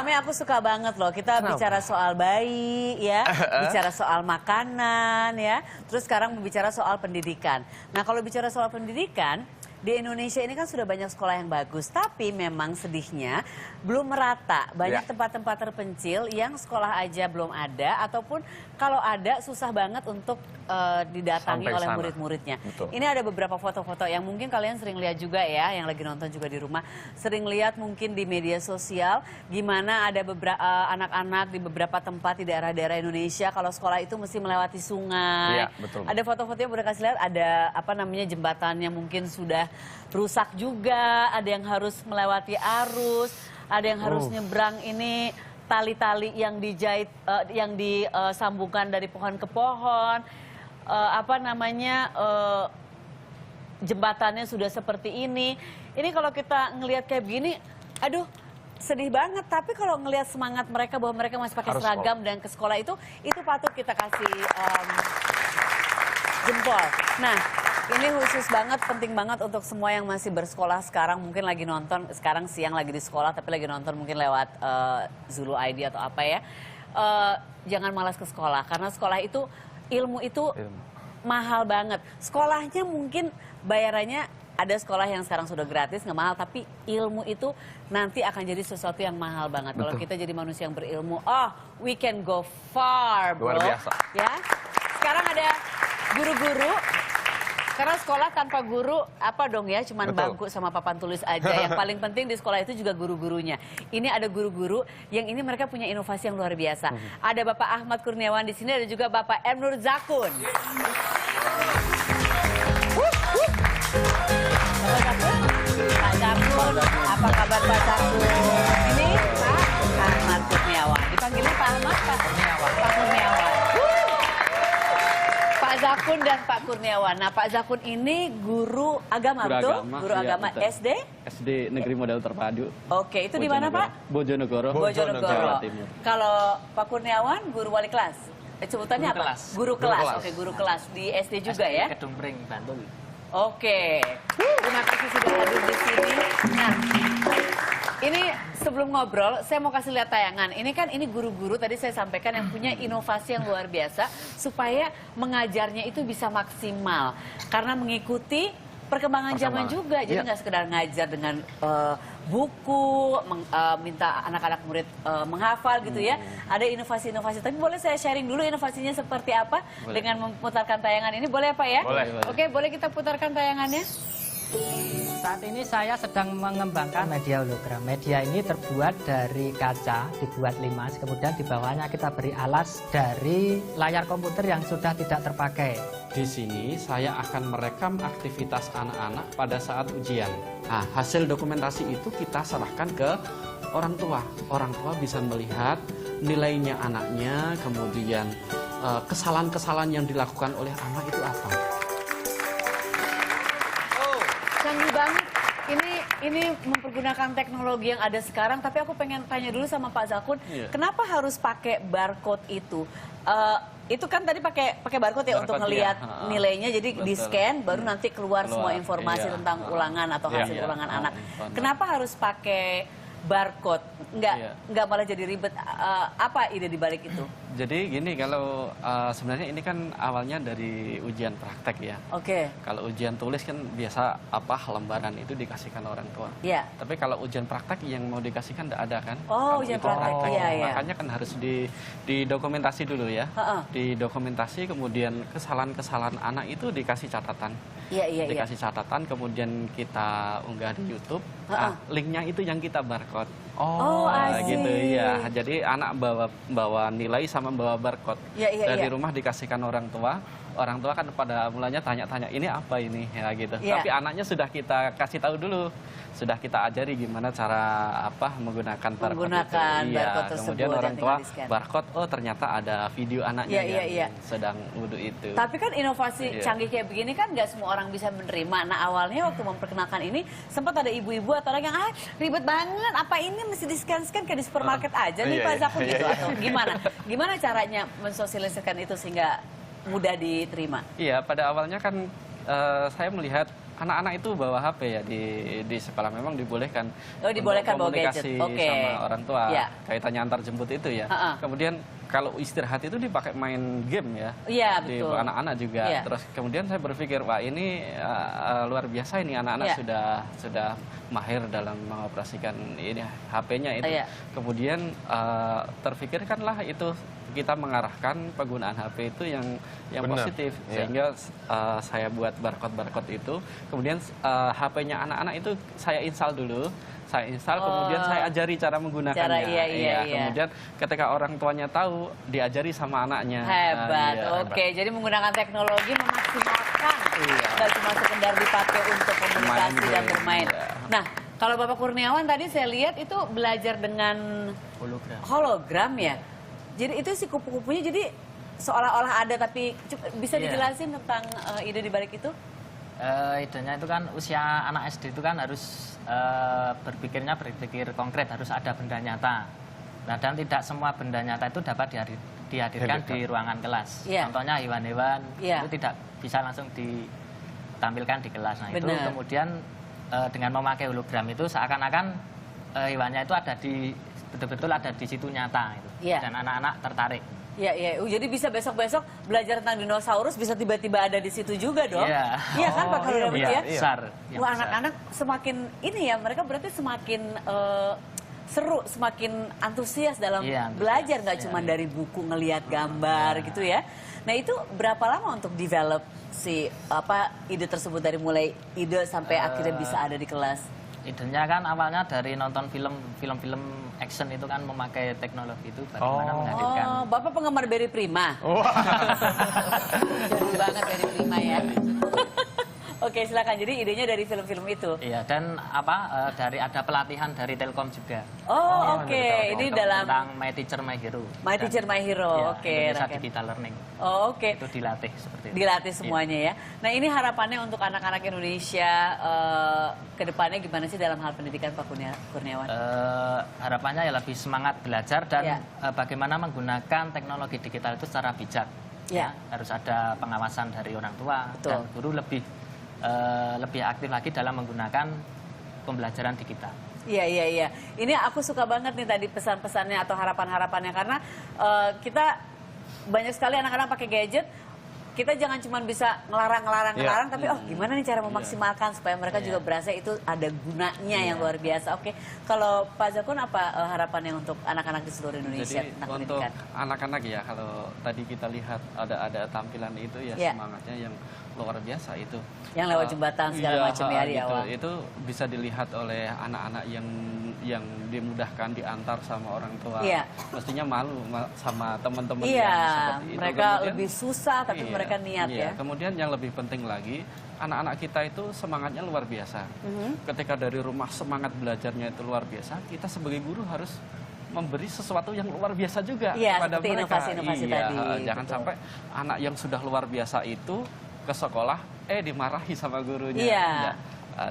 Mame aku suka banget loh. Kita bicara soal bayi ya, bicara soal makanan ya. Terus sekarang berbicara soal pendidikan. Nah kalau bicara soal pendidikan, di Indonesia ini kan sudah banyak sekolah yang bagus, tapi memang sedihnya belum merata. Banyak tempat-tempat terpencil yang sekolah aja belum ada, ataupun kalau ada susah banget untuk didatangi oleh murid-muridnya. Ini ada beberapa foto-foto yang mungkin kalian sering lihat juga ya, yang lagi nonton juga di rumah. Sering lihat mungkin di media sosial, gimana ada beberapa anak-anak di beberapa tempat di daerah-daerah Indonesia, kalau sekolah itu mesti melewati sungai. Ada foto-foto yang udah kasih lihat, ada apa namanya jembatannya mungkin sudah rusak juga, ada yang harus melewati arus, ada yang harus nyebrang ini tali-tali yang dijahit, yang disambungkan dari pohon ke pohon, apa namanya jembatannya sudah seperti ini. Ini kalau kita ngelihat kayak begini, aduh sedih banget. Tapi kalau ngelihat semangat mereka bahwa mereka masih pakai seragam dan ke sekolah itu patut kita kasih jempol. Nah, ini khusus banget, penting banget untuk semua yang masih bersekolah sekarang, mungkin lagi nonton, sekarang siang lagi di sekolah, tapi lagi nonton mungkin lewat Zulu ID atau apa ya. Jangan malas ke sekolah, karena sekolah itu, ilmu itu mahal banget. Sekolahnya mungkin bayarannya, ada sekolah yang sekarang sudah gratis, nggak mahal, tapi ilmu itu nanti akan jadi sesuatu yang mahal banget. Kalau kita jadi manusia yang berilmu, we can go far, bro. Luar biasa. Ya, sekarang ada guru-guru. Karena sekolah tanpa guru, apa dong ya, cuman bangku sama papan tulis aja. Yang paling penting di sekolah itu juga guru-gurunya. Ini ada guru-guru yang ini mereka punya inovasi yang luar biasa. Ada Bapak Ahmad Kurniawan di sini, ada juga Bapak M. Nur Zakun. Pak Zakun, apa kabar Pak Zakun? Ini Pak Ahmad Kurniawan. Dipanggilnya Pak Ahmad, Pak Kurniawan. Pak Kurniawan. Pak Zakun dan Pak Kurniawan. Nah, Pak Zakun ini guru agama, betul? Guru agama SD? SD Negeri Model Terpadu. Oke, itu di mana Pak? Bojonegoro. Bojonegoro. Jawa Timur. Kalau Pak Kurniawan, guru wali kelas? Sebutannya apa? Guru kelas. Oke, guru kelas. Di SD juga ya? Kedungpring, Bantul. Oke. Terima kasih sudah hadir di sini. Nah, ini sebelum ngobrol, saya mau kasih lihat tayangan. Ini kan ini guru-guru tadi saya sampaikan yang punya inovasi yang luar biasa supaya mengajarnya itu bisa maksimal. Karena mengikuti perkembangan zaman juga. Jadi nggak sekedar ngajar dengan buku, minta anak-anak murid menghafal gitu ya. Ada inovasi-inovasi. Tapi boleh saya sharing dulu inovasinya seperti apa dengan memutarkan tayangan ini? Boleh Pak ya? Boleh. Oke, boleh kita putarkan tayangannya? Saat ini saya sedang mengembangkan media hologram. Media ini terbuat dari kaca, dibuat limas, kemudian di bawahnya kita beri alas dari layar komputer yang sudah tidak terpakai. Di sini saya akan merekam aktivitas anak-anak pada saat ujian. Nah, hasil dokumentasi itu kita serahkan ke orang tua. Orang tua bisa melihat nilainya anaknya, kemudian kesalahan-kesalahan yang dilakukan oleh anak itu apa. Canggih banget. Ini mempergunakan teknologi yang ada sekarang, tapi aku pengen tanya dulu sama Pak Zakun, kenapa harus pakai barcode itu? Itu kan tadi pakai barcode ya untuk ngelihat nilainya, jadi di scan baru nanti keluar semua informasi tentang ulangan atau hasil ulangan anak. Kenapa harus pakai barcode? Nggak malah jadi ribet. Apa ide di balik itu? Jadi gini, kalau sebenarnya ini kan awalnya dari ujian praktek ya. Oke. Kalau ujian tulis kan biasa lembaran itu dikasihkan orang tua. Iya. Tapi kalau ujian praktek yang mau dikasihkan tidak ada kan? Oh, ujian praktek. Iya. Makanya kan harus didokumentasi dulu ya. Didokumentasi, kemudian kesalahan-kesalahan anak itu dikasih catatan. Iya. Dikasih catatan, kemudian kita unggah di YouTube. Linknya itu yang kita barcode. Gitu ya. Jadi anak bawa nilai sama bawa barcode. Dari rumah dikasihkan orang tua. Orang tua kan pada mulanya tanya-tanya, ini apa ini ya gitu. Tapi anaknya sudah kita kasih tahu dulu. Sudah kita ajari gimana cara menggunakan barcode tersebut. Kemudian orang tua barcode, ternyata ada video anaknya yang sedang wudhu itu. Tapi kan inovasi canggih kayak begini kan nggak semua orang bisa menerima. Nah awalnya waktu memperkenalkan ini sempat ada ibu-ibu atau orang yang ribet banget, apa ini mesti di-scan-scan kayak di supermarket aja nih Pak Zakun gitu atau gimana? Gimana caranya mensosialisasikan itu sehingga mudah diterima? Iya, pada awalnya kan saya melihat anak-anak itu bawa HP ya di sekolah, memang dibolehkan. Dibolehkan bawa gadget. Komunikasi sama orang tua, ya. kaitannya antar jemput itu ya. Kemudian kalau istirahat itu dipakai main game ya. Iya, di betul. anak-anak juga. Ya. Terus kemudian saya berpikir, wah ini luar biasa ini anak-anak sudah mahir dalam mengoperasikan ini HP-nya itu. Kemudian terfikirkanlah itu kita mengarahkan penggunaan HP itu yang positif, sehingga saya buat barcode itu. Kemudian HP-nya anak-anak itu saya install dulu. Saya install, kemudian saya ajari cara menggunakannya. Kemudian ketika orang tuanya tahu, diajari sama anaknya. Hebat, oke. Jadi menggunakan teknologi memaksimalkan, nggak cuma sekedar dipakai untuk komunikasi dan bermain. Nah, kalau Bapak Kurniawan tadi saya lihat itu belajar dengan hologram ya. Jadi itu si kupu-kupunya jadi seolah-olah ada, tapi bisa dijelasin tentang ide di balik itu? Idenya itu kan usia anak SD itu kan harus berpikir konkret, harus ada benda nyata. Nah, dan tidak semua benda nyata itu dapat dihadirkan di ruangan kelas. Contohnya hewan-hewan itu tidak bisa langsung ditampilkan di kelas. Nah, itu kemudian dengan memakai hologram itu seakan-akan hewannya itu betul-betul ada di situ nyata gitu. Dan anak-anak tertarik. Jadi bisa besok-besok belajar tentang dinosaurus bisa tiba-tiba ada di situ juga dong. Iya kan Pak Kurniawan ya? Besar. Wah, anak-anak semakin ini ya, mereka berarti semakin seru, semakin antusias dalam belajar, nggak cuma dari buku ngelihat gambar gitu ya. Nah, itu berapa lama untuk develop ide tersebut, dari mulai ide sampai akhirnya bisa ada di kelas? Idenya kan awalnya dari nonton film-film action itu kan memakai teknologi itu bagaimana menghadirkan. Bapak penggemar Berry Prima. Jadul banget Berry Prima ya. Oke, silakan. Jadi idenya dari film-film itu. Iya, dan dari ada pelatihan dari Telkom juga. Oke. Ini dalam tentang My Teacher My Hero. My Teacher My Hero. Oke. Indonesia Digital Learning. Oke. Itu dilatih seperti itu. Dilatih semuanya ya. Nah, ini harapannya untuk anak-anak Indonesia ke depannya gimana sih dalam hal pendidikan Pak Kurniawan? Harapannya ya lebih semangat belajar dan bagaimana menggunakan teknologi digital itu secara bijak. Harus ada pengawasan dari orang tua dan guru lebih aktif lagi dalam menggunakan pembelajaran digital. Iya. Ini aku suka banget nih tadi pesan-pesannya atau harapan-harapannya, karena kita banyak sekali anak-anak pakai gadget. Kita jangan cuma bisa ngelarang, tapi gimana nih cara memaksimalkan supaya mereka juga berasa itu ada gunanya yang luar biasa. Oke, kalau Pak Zakun apa harapannya untuk anak-anak di seluruh Indonesia? Jadi untuk anak-anak ya, kalau tadi kita lihat ada tampilan itu ya semangatnya yang luar biasa itu. Yang lewat jembatan segala macam ya di awal. Itu bisa dilihat oleh anak-anak yang dimudahkan diantar sama orang tua. Mestinya malu sama teman-teman yang seperti itu. Mereka lebih susah tapi mereka niat ya. Kemudian yang lebih penting lagi, anak-anak kita itu semangatnya luar biasa. Ketika dari rumah semangat belajarnya itu luar biasa, kita sebagai guru harus memberi sesuatu yang luar biasa juga kepada mereka. Inovasi-inovasi tadi. Jangan sampai anak yang sudah luar biasa itu ke sekolah dimarahi sama gurunya.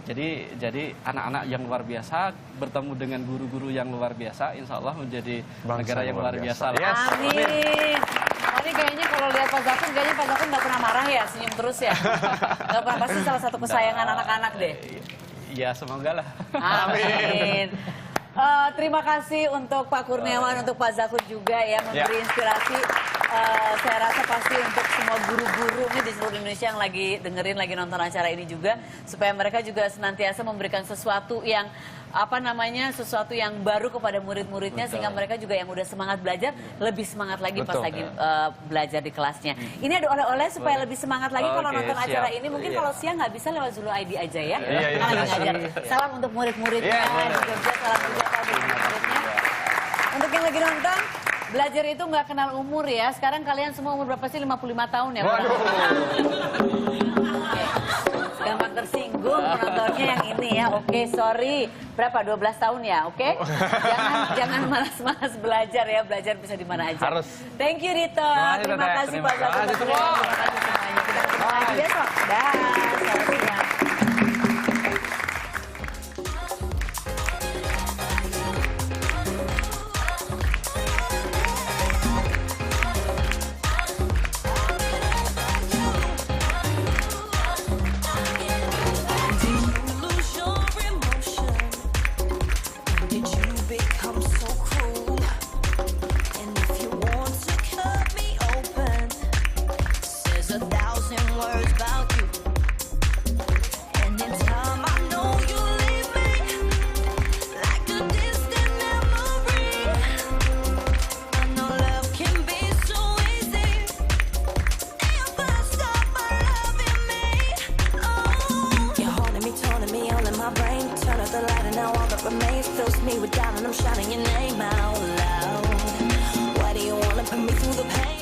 Jadi anak-anak yang luar biasa bertemu dengan guru-guru yang luar biasa, insya Allah menjadi negara yang luar biasa. Amin. Ini kayaknya kalau lihat Pak Zakun, kayaknya Pak Zakun nggak pernah marah ya, senyum terus ya. Nggak pernah, pasti salah satu kesayangan anak-anak deh. Ya semoga lah. Amin. Terima kasih untuk Pak Kurniawan, untuk Pak Zakun juga ya, memberi inspirasi. Saya rasa pasti untuk semua guru-guru ini di seluruh Indonesia yang lagi dengerin, lagi nonton acara ini juga, supaya mereka juga senantiasa memberikan sesuatu yang sesuatu yang baru kepada murid-muridnya, sehingga mereka juga yang udah semangat belajar lebih semangat lagi pas lagi belajar di kelasnya. Ini ada oleh-oleh supaya lebih semangat lagi kalau nonton acara ini. Mungkin kalau siang nggak bisa lewat Zulu ID aja ya. Salam untuk murid-muridnya di Jogja, salam juga untuk murid-muridnya. Untuk yang lagi nonton, belajar itu nggak kenal umur ya. Sekarang kalian semua umur berapa sih? 55 tahun ya? Gampang tersinggung penontonnya yang ini ya. Oke, sorry. Berapa? 12 tahun ya? Oke? Jangan malas-malas belajar ya. Belajar bisa di mana aja. Harus. Thank you Rito. Terima kasih Pak Zakun. Terima kasih semuanya. Kita ketemu lagi besok. Dah. Selamat siang. remains fills me with doubt and I'm shouting your name out loud. Why do you wanna put me through the pain?